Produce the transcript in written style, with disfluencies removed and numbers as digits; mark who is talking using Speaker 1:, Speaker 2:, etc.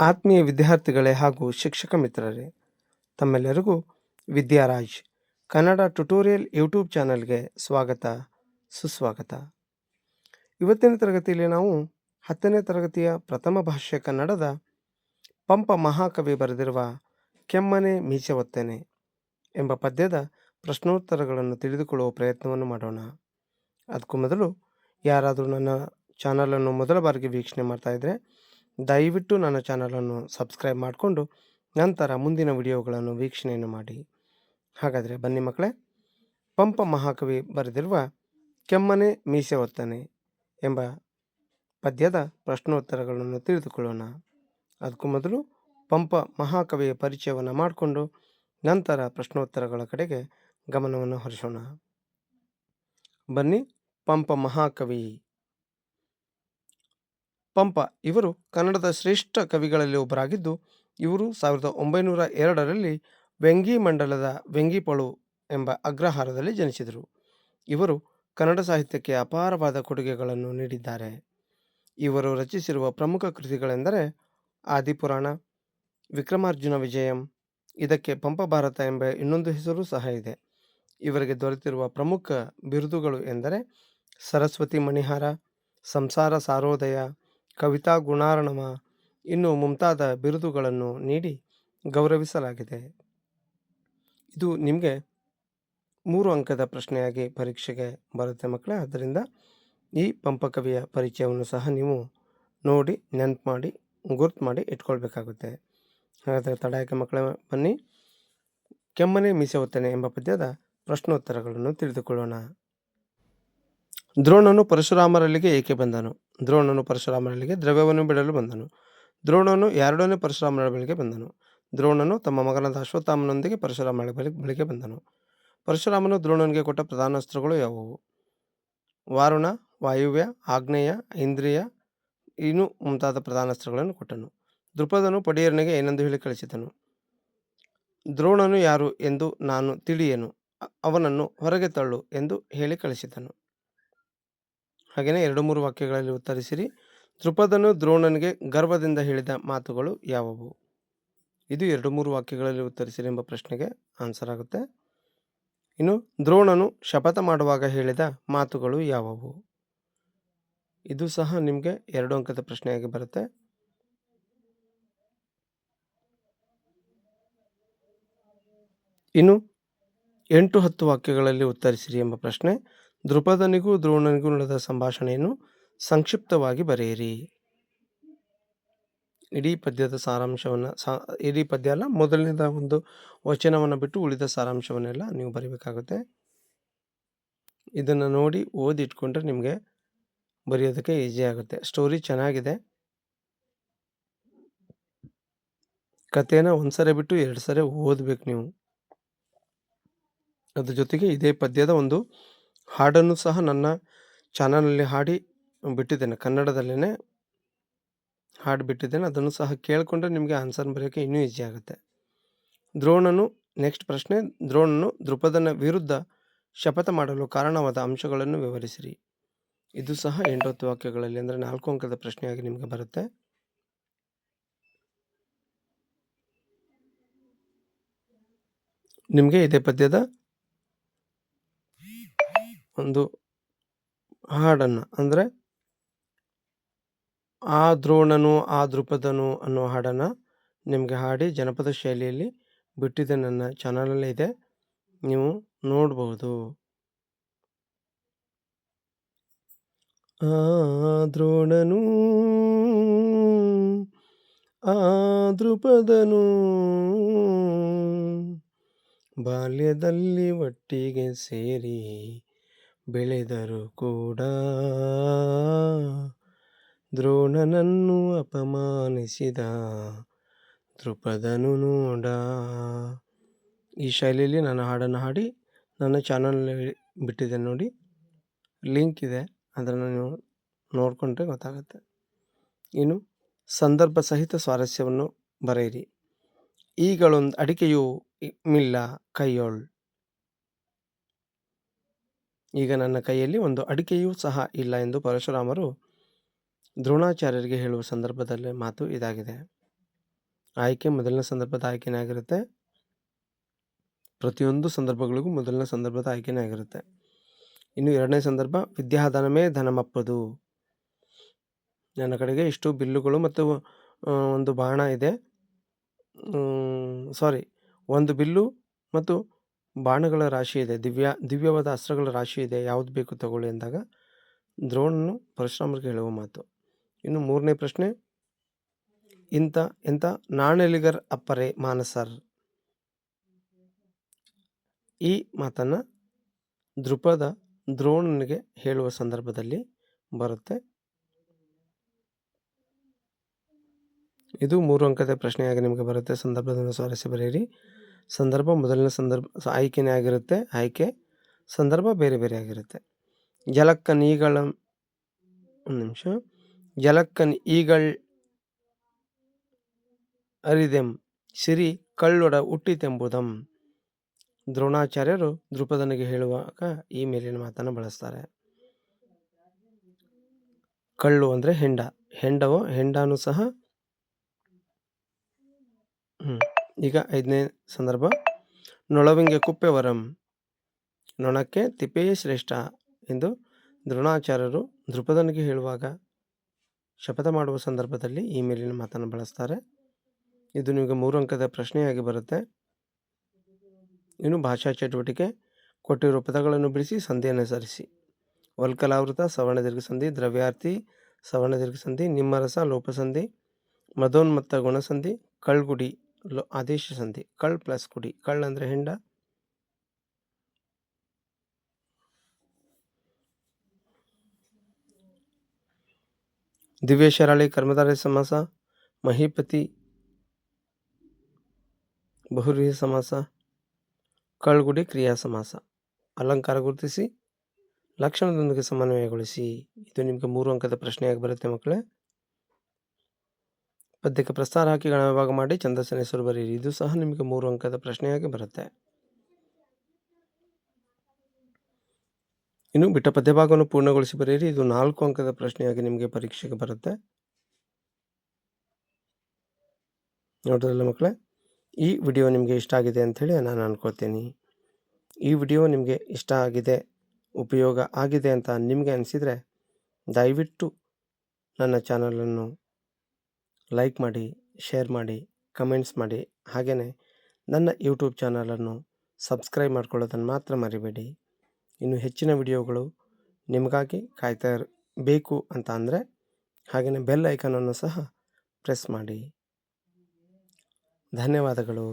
Speaker 1: ಆತ್ಮೀಯ ವಿದ್ಯಾರ್ಥಿಗಳೇ ಹಾಗೂ ಶಿಕ್ಷಕ ಮಿತ್ರರೇ, ತಮ್ಮೆಲ್ಲರಿಗೂ ವಿದ್ಯಾರಾಜ್ ಕನ್ನಡ ಟ್ಯುಟೋರಿಯಲ್ ಯೂಟ್ಯೂಬ್ ಚಾನಲ್ಗೆ ಸ್ವಾಗತ, ಸುಸ್ವಾಗತ. ಇವತ್ತಿನ ತರಗತಿಯಲ್ಲಿ ನಾವು 10ನೇ ತರಗತಿಯ ಪ್ರಥಮ ಭಾಷೆ ಕನ್ನಡದ ಪಂಪ ಮಹಾಕವಿ ಬರೆದಿರುವ ಕೆಮ್ಮನೆ ಮೀಸೆ ಒತ್ತೇನೆ ಎಂಬ ಪದ್ಯದ ಪ್ರಶ್ನೋತ್ತರಗಳನ್ನು ತಿಳಿದುಕೊಳ್ಳುವ ಪ್ರಯತ್ನವನ್ನು ಮಾಡೋಣ. ಅದಕ್ಕೂ ಮೊದಲು ಯಾರಾದರೂ ನನ್ನ ಚಾನಲನ್ನು ಮೊದಲ ಬಾರಿಗೆ ವೀಕ್ಷಣೆ ಮಾಡ್ತಾ ಇದ್ದರೆ ದಯವಿಟ್ಟು ನನ್ನ ಚಾನಲನ್ನು ಸಬ್ಸ್ಕ್ರೈಬ್ ಮಾಡಿಕೊಂಡು ನಂತರ ಮುಂದಿನ ವಿಡಿಯೋಗಳನ್ನು ವೀಕ್ಷಣೆಯನ್ನು ಮಾಡಿ. ಹಾಗಾದರೆ ಬನ್ನಿ ಮಕ್ಕಳೇ, ಪಂಪ ಮಹಾಕವಿ ಬರೆದಿರುವ ಕೆಮ್ಮನೆ ಮೀಸೆ ಒತ್ತನೆ ಎಂಬ ಪದ್ಯದ ಪ್ರಶ್ನೋತ್ತರಗಳನ್ನು ತಿಳಿದುಕೊಳ್ಳೋಣ. ಅದಕ್ಕೂ ಮೊದಲು ಪಂಪ ಮಹಾಕವಿಯ ಪರಿಚಯವನ್ನು ಮಾಡಿಕೊಂಡು ನಂತರ ಪ್ರಶ್ನೋತ್ತರಗಳ ಕಡೆಗೆ ಗಮನವನ್ನು ಹರಿಸೋಣ. ಬನ್ನಿ, ಪಂಪ ಮಹಾಕವಿ. ಪಂಪ ಇವರು ಕನ್ನಡದ ಶ್ರೇಷ್ಠ ಕವಿಗಳಲ್ಲಿ ಒಬ್ಬರಾಗಿದ್ದು, ಇವರು 1902ರಲ್ಲಿ ವೆಂಗಿ ಮಂಡಲದ ವೆಂಗಿಪಳು ಎಂಬ ಅಗ್ರಹಾರದಲ್ಲಿ ಜನಿಸಿದರು. ಇವರು ಕನ್ನಡ ಸಾಹಿತ್ಯಕ್ಕೆ ಅಪಾರವಾದ ಕೊಡುಗೆಗಳನ್ನು ನೀಡಿದ್ದಾರೆ. ಇವರು ರಚಿಸಿರುವ ಪ್ರಮುಖ ಕೃತಿಗಳೆಂದರೆ ಆದಿಪುರಾಣ, ವಿಕ್ರಮಾರ್ಜುನ ವಿಜಯಂ, ಇದಕ್ಕೆ ಪಂಪ ಭಾರತ ಎಂಬ ಇನ್ನೊಂದು ಹೆಸರು ಸಹ ಇದೆ. ಇವರಿಗೆ ದೊರೆತಿರುವ ಪ್ರಮುಖ ಬಿರುದುಗಳು ಎಂದರೆ ಸರಸ್ವತಿ ಮಣಿಹಾರ, ಸಂಸಾರ ಸಾರೋದಯ, ಕವಿತಾ ಗುಣಾರ್ಣವ ಇನ್ನು ಮುಂತಾದ ಬಿರುದುಗಳನ್ನು ನೀಡಿ ಗೌರವಿಸಲಾಗಿದೆ. ಇದು ನಿಮಗೆ 3 ಅಂಕದ ಪ್ರಶ್ನೆಯಾಗಿ ಪರೀಕ್ಷೆಗೆ ಬರುತ್ತೆ ಮಕ್ಕಳೇ. ಆದ್ದರಿಂದ ಈ ಪಂಪಕವಿಯ ಪರಿಚಯವನ್ನು ಸಹ ನೀವು ನೋಡಿ ನೆನಪು ಮಾಡಿ ಗುರ್ತು ಮಾಡಿ ಇಟ್ಕೊಳ್ಬೇಕಾಗುತ್ತೆ. ಹಾಗಾದರೆ ತಡ ಯಾಕೆ ಮಕ್ಕಳೇ, ಬನ್ನಿ ಕೆಮ್ಮನೆ ಮೀಸೆ ಒತ್ತನೆ ಎಂಬ ಪದ್ಯದ ಪ್ರಶ್ನೋತ್ತರಗಳನ್ನು ತಿಳಿದುಕೊಳ್ಳೋಣ. ದ್ರೋಣನು ಪರಶುರಾಮರಲ್ಲಿಗೆ ಏಕೆ ಬಂದನು? ದ್ರೋಣನು ಪರಶುರಾಮರಲ್ಲಿಗೆ ದ್ರವ್ಯವನ್ನು ಬಿಡಲು ಬಂದನು. ದ್ರೋಣನು ಎರಡನೇ ಪರಶುರಾಮರ ಬಳಿಗೆ ಬಂದನು. ದ್ರೋಣನು ತಮ್ಮ ಮಗನಾದ ಅಶ್ವತ್ಥಾಮನೊಂದಿಗೆ ಪರಶುರಾಮರ ಬಳಿಗೆ ಬಂದನು. ಪರಶುರಾಮನು ದ್ರೋಣನಿಗೆ ಕೊಟ್ಟ ಪ್ರಧಾನ ಅಸ್ತ್ರಗಳು ಯಾವುವು? ವಾರುಣ, ವಾಯುವ್ಯ, ಆಗ್ನೇಯ, ಇಂದ್ರಿಯ ಇನ್ನೂ ಮುಂತಾದ ಪ್ರಧಾನ ಅಸ್ತ್ರಗಳನ್ನು ಕೊಟ್ಟನು. ದೃಪದನು ಪಡಿಯರನಿಗೆ ಏನೆಂದು ಹೇಳಿ ಕಳಿಸಿದನು? ದ್ರೋಣನು ಯಾರು ಎಂದು ನಾನು ತಿಳಿಯೆನು, ಅವನನ್ನು ಹೊರಗೆ ತಳ್ಳು ಎಂದು ಹೇಳಿ ಕಳಿಸಿದನು. ಹಾಗೆಯೇ 2-3 ವಾಕ್ಯಗಳಲ್ಲಿ ಉತ್ತರಿಸಿರಿ. ದೃಪದನು ದ್ರೋಣನಿಗೆ ಗರ್ವದಿಂದ ಹೇಳಿದ ಮಾತುಗಳು ಯಾವುವು? ಇದು 2-3 ವಾಕ್ಯಗಳಲ್ಲಿ ಉತ್ತರಿಸಿರಿ ಎಂಬ ಪ್ರಶ್ನೆಗೆ ಆನ್ಸರ್ ಆಗುತ್ತೆ. ಇನ್ನು ದ್ರೋಣನು ಶಪಥ ಮಾಡುವಾಗ ಹೇಳಿದ ಮಾತುಗಳು ಯಾವುವು? ಇದು ಸಹ ನಿಮಗೆ 2 ಅಂಕದ ಪ್ರಶ್ನೆಯಾಗಿ ಬರುತ್ತೆ. ಇನ್ನು 8-10 ವಾಕ್ಯಗಳಲ್ಲಿ ಉತ್ತರಿಸಿರಿ ಎಂಬ ಪ್ರಶ್ನೆ. ದೃಪದನಿಗೂ ದ್ರೋಣನಿಗೂ ನಡೆದ ಸಂಭಾಷಣೆಯನ್ನು ಸಂಕ್ಷಿಪ್ತವಾಗಿ ಬರೆಯಿರಿ. ಇಡೀ ಪದ್ಯದ ಸಾರಾಂಶವನ್ನು ಇಡೀ ಪದ್ಯ ಅಲ್ಲ, ಮೊದಲನೇದ ಒಂದು ವಚನವನ್ನು ಬಿಟ್ಟು ಉಳಿದ ಸಾರಾಂಶವನ್ನೆಲ್ಲ ನೀವು ಬರೀಬೇಕಾಗುತ್ತೆ. ಇದನ್ನು ನೋಡಿ ಓದಿ ಇಟ್ಕೊಂಡ್ರೆ ನಿಮಗೆ ಬರೆಯೋದಕ್ಕೆ ಈಸಿ ಆಗುತ್ತೆ. ಸ್ಟೋರಿ ಚೆನ್ನಾಗಿದೆ. ಕಥೆನ 1 ಸರಿ ಬಿಟ್ಟು 2 ಸರಿ ಓದಬೇಕು ನೀವು. ಅದ್ರ ಜೊತೆಗೆ ಇದೇ ಪದ್ಯದ ಒಂದು ಹಾಡನ್ನು ಸಹ ನನ್ನ ಚಾನಲಲ್ಲಿ ಹಾಡಿ ಬಿಟ್ಟಿದ್ದೇನೆ, ಕನ್ನಡದಲ್ಲೇ ಹಾಡು ಬಿಟ್ಟಿದ್ದೇನೆ. ಅದನ್ನು ಸಹ ಕೇಳಿಕೊಂಡ್ರೆ ನಿಮಗೆ ಆನ್ಸರ್ ಬರೆಯೋಕ್ಕೆ ಇನ್ನೂ ಈಸಿ ಆಗುತ್ತೆ. ದ್ರೋಣನು ನೆಕ್ಸ್ಟ್ ಪ್ರಶ್ನೆ. ದ್ರೋಣನು ದೃಪದನ ವಿರುದ್ಧ ಶಪಥ ಮಾಡಲು ಕಾರಣವಾದ ಅಂಶಗಳನ್ನು ವಿವರಿಸಿರಿ. ಇದು ಸಹ 8-10 ವಾಕ್ಯಗಳಲ್ಲಿ ಅಂದರೆ 4 ಅಂಕದ ಪ್ರಶ್ನೆಯಾಗಿ ನಿಮಗೆ ಬರುತ್ತೆ. ನಿಮಗೆ ಇದೇ ಪದ್ಯದ ಒಂದು ಹಾಡನ್ನು ಅಂದರೆ ಆ ದ್ರೋಣನು ಆ ದೃಪದನು ಅನ್ನೋ ಹಾಡನ್ನು ನಿಮಗೆ ಹಾಡಿ ಜನಪದ ಶೈಲಿಯಲ್ಲಿ ಬಿಟ್ಟಿದೆ, ನನ್ನ ಚಾನಲಲ್ಲೇ ಇದೆ, ನೀವು ನೋಡಬಹುದು. ಆ ದ್ರೋಣನು ಆ ದೃಪದನು ಬಾಲ್ಯದಲ್ಲಿ ಒಟ್ಟಿಗೆ ಸೇರಿ ಬೆಳೆದರು ಕೂಡ ದ್ರೋಣನನ್ನು ಅಪಮಾನಿಸಿದ ದೃಪದನು ನೋಡ. ಈ ಶೈಲಿಯಲ್ಲಿ ನಾನು ಹಾಡನ್ನು ಹಾಡಿ ನನ್ನ ಚಾನಲಲ್ಲಿ ಬಿಟ್ಟಿದೆ ನೋಡಿ, ಲಿಂಕ್ ಇದೆ, ಅದನ್ನು ನೀವು ನೋಡಿಕೊಂಡ್ರೆ ಗೊತ್ತಾಗುತ್ತೆ. ಇನ್ನು ಸಂದರ್ಭ ಸಹಿತ ಸ್ವಾರಸ್ಯವನ್ನು ಬರೆಯಿರಿ. ಈಗಳೊಂದು ಅಡಿಕೆಯು ಮಿಲ್ಲ ಕೈಯೊಳ್. ಈಗ ನನ್ನ ಕೈಯಲ್ಲಿ ಒಂದು ಅಡಿಕೆಯೂ ಸಹ ಇಲ್ಲ ಎಂದು ಪರಶುರಾಮರು ದ್ರೋಣಾಚಾರ್ಯರಿಗೆ ಹೇಳುವ ಸಂದರ್ಭದಲ್ಲಿ ಮಾತು ಇದಾಗಿದೆ. ಆಯ್ಕೆ ಮೊದಲನೇ ಸಂದರ್ಭದ ಆಯ್ಕೆನೇ ಆಗಿರುತ್ತೆ. ಪ್ರತಿಯೊಂದು ಸಂದರ್ಭಗಳಿಗೂ ಮೊದಲನೇ ಸಂದರ್ಭದ ಆಯ್ಕೆನೇ ಆಗಿರುತ್ತೆ. ಇನ್ನು ಎರಡನೇ ಸಂದರ್ಭ ವಿದ್ಯಾಧನಮೇ ಧನಮಪ್ಪದು. ನನ್ನ ಕಡೆಗೆ ಇಷ್ಟು ಬಿಲ್ಲುಗಳು ಮತ್ತು ಒಂದು ಬಾಣ ಇದೆ. ಸಾರಿ, ಒಂದು ಬಿಲ್ಲು ಮತ್ತು ಬಾಣಗಳ ರಾಶಿ ಇದೆ. ದಿವ್ಯವಾದ ಅಸ್ತ್ರಗಳ ರಾಶಿ ಇದೆ. ಯಾವುದು ಬೇಕು ತಗೊಳ್ಳಿ ಅಂದಾಗ ದ್ರೋಣನು ಪರಶುರಾಮರಿಗೆ ಹೇಳುವ ಮಾತು. ಇನ್ನು ಮೂರನೇ ಪ್ರಶ್ನೆ, ಎಂತ ನಾಣೆಲಿಗರ್ ಅಪ್ಪರೆ ಮಾನಸರ್. ಈ ಮಾತನ್ನು ದೃಪದ ದ್ರೋಣನಿಗೆ ಹೇಳುವ ಸಂದರ್ಭದಲ್ಲಿ ಬರುತ್ತೆ. ಇದು 3 ಅಂಕದ ಪ್ರಶ್ನೆಯಾಗಿ ನಿಮಗೆ ಬರುತ್ತೆ. ಸಂದರ್ಭದಿಂದ ಸ್ವಾರಸ್ಯ ಬರೆಯಿರಿ. ಸಂದರ್ಭ ಮೊದಲನೇ ಸಂದರ್ಭ ಆಯ್ಕೆನೇ ಆಗಿರುತ್ತೆ. ಆಯ್ಕೆ ಸಂದರ್ಭ ಬೇರೆ ಬೇರೆ ಆಗಿರುತ್ತೆ. ಜಲಕ್ಕನ್ ಈಗಳ ಒಂದು ನಿಮಿಷ. ಜಲಕ್ಕನ್ ಈಗಳ್ ಅರಿದೆಂ ಸಿರಿ ಕಳ್ಳೊಡ ಹುಟ್ಟಿತೆಂಬುದಂ. ದ್ರೋಣಾಚಾರ್ಯರು ದೃಪದನಿಗೆ ಹೇಳುವಾಗ ಈ ಮೇಲಿನ ಮಾತನ್ನು ಬಳಸ್ತಾರೆ. ಕಳ್ಳು ಅಂದರೆ ಹೆಂಡನು ಸಹ. ಈಗ 5ನೇ ಸಂದರ್ಭ, ನೊಳವಿಂಗೆ ಕುಪ್ಪೆ ವರಂ. ನೊಣಕ್ಕೆ ತಿಪ್ಪೆಯೇ ಶ್ರೇಷ್ಠ ಎಂದು ದ್ರೋಣಾಚಾರ್ಯರು ದೃಪದನಿಗೆ ಹೇಳುವಾಗ ಶಪಥ ಮಾಡುವ ಸಂದರ್ಭದಲ್ಲಿ ಈ ಮೇಲಿನ ಮಾತನ್ನು ಬಳಸ್ತಾರೆ. ಇದು ನಿಮಗೆ 3 ಅಂಕದ ಪ್ರಶ್ನೆಯಾಗಿ ಬರುತ್ತೆ. ಇನ್ನು ಭಾಷಾ ಚಟುವಟಿಕೆ, ಕೊಟ್ಟಿರುವ ಪದಗಳನ್ನು ಬಿಡಿಸಿ ಸಂಧಿಯನ್ನು ಸರಿಸಿ. ವಲ್ಕಲಾವೃತ ಸವರ್ಣ ದೀರ್ಘ ಸಂಧಿ, ದ್ರವ್ಯಾರ್ಥಿ ಸವರ್ಣ ದೀರ್ಘ ಸಂಧಿ, ನಿಮ್ಮರಸ ಲೋಪಸಂಧಿ, ಮದೋನ್ಮತ್ತ ಗುಣಸಂಧಿ, ಕಳ್ಗುಡಿ ಆದೇಶ ಸಂಧಿ. ಕಳ್ ಪ್ಲಸ್ ಗುಡಿ. ಕಳ್ ಅಂದರೆ ಹೆಂಡ, ದಿವ್ಯ ಶರಾಳಿ ಕರ್ಮಧಾರಯ ಸಮಾಸ, ಮಹೀಪತಿ ಬಹುವ್ರೀಹಿ ಸಮಾಸ, ಕಳ್ಗುಡಿ ಕ್ರಿಯಾ ಸಮಾಸ. ಅಲಂಕಾರ ಗುರುತಿಸಿ, ಲಕ್ಷಣದೊಂದಿಗೆ ಸಮನ್ವಯಗೊಳಿಸಿ. ಇದು ನಿಮಗೆ 3 ಅಂಕದ ಪ್ರಶ್ನೆಯಾಗಿ ಬರುತ್ತೆ ಮಕ್ಕಳೇ. ಪದ್ಯಕ್ಕೆ ಪ್ರಸ್ತಾರ ಹಾಕಿ ಗಣ ವಿಭಾಗ ಮಾಡಿ ಛಂದಸ್ಸಿನ ಹೆಸರು ಬರೆಯಿರಿ. ಇದು ಸಹ ನಿಮಗೆ 3 ಅಂಕದ ಪ್ರಶ್ನೆಯಾಗಿ ಬರುತ್ತೆ. ಇನ್ನು ಬಿಟ್ಟ ಪದ್ಯಭಾಗವನ್ನು ಪೂರ್ಣಗೊಳಿಸಿ ಬರೆಯಿರಿ. ಇದು 4 ಅಂಕದ ಪ್ರಶ್ನೆಯಾಗಿ ನಿಮಗೆ ಪರೀಕ್ಷೆಗೆ ಬರುತ್ತೆ. ನೋಡಿದ್ರಲ್ಲ ಮಕ್ಕಳೇ, ಈ ವಿಡಿಯೋ ನಿಮಗೆ ಇಷ್ಟ ಆಗಿದೆ ಅಂಥೇಳಿ ನಾನು ಅನ್ಕೋತೀನಿ. ಈ ವಿಡಿಯೋ ನಿಮಗೆ ಇಷ್ಟ ಆಗಿದೆ, ಉಪಯೋಗ ಆಗಿದೆ ಅಂತ ನಿಮಗೆ ಅನಿಸಿದರೆ ದಯವಿಟ್ಟು ನನ್ನ ಚಾನಲನ್ನು ಲೈಕ್ ಮಾಡಿ, ಶೇರ್ ಮಾಡಿ, ಕಮೆಂಟ್ಸ್ ಮಾಡಿ. ಹಾಗೆಯೇ ನನ್ನ ಯೂಟ್ಯೂಬ್ ಚಾನಲನ್ನು ಸಬ್ಸ್ಕ್ರೈಬ್ ಮಾಡ್ಕೊಳ್ಳೋದನ್ನು ಮಾತ್ರ ಮರಿಬೇಡಿ. ಇನ್ನು ಹೆಚ್ಚಿನ ವಿಡಿಯೋಗಳು ನಿಮಗಾಗಿ ಕಾಯ್ತಾ ಬೇಕು ಅಂತ ಅಂದರೆ ಹಾಗೆಯೇ ಬೆಲ್ ಐಕನನ್ನು ಸಹ ಪ್ರೆಸ್ ಮಾಡಿ. ಧನ್ಯವಾದಗಳು.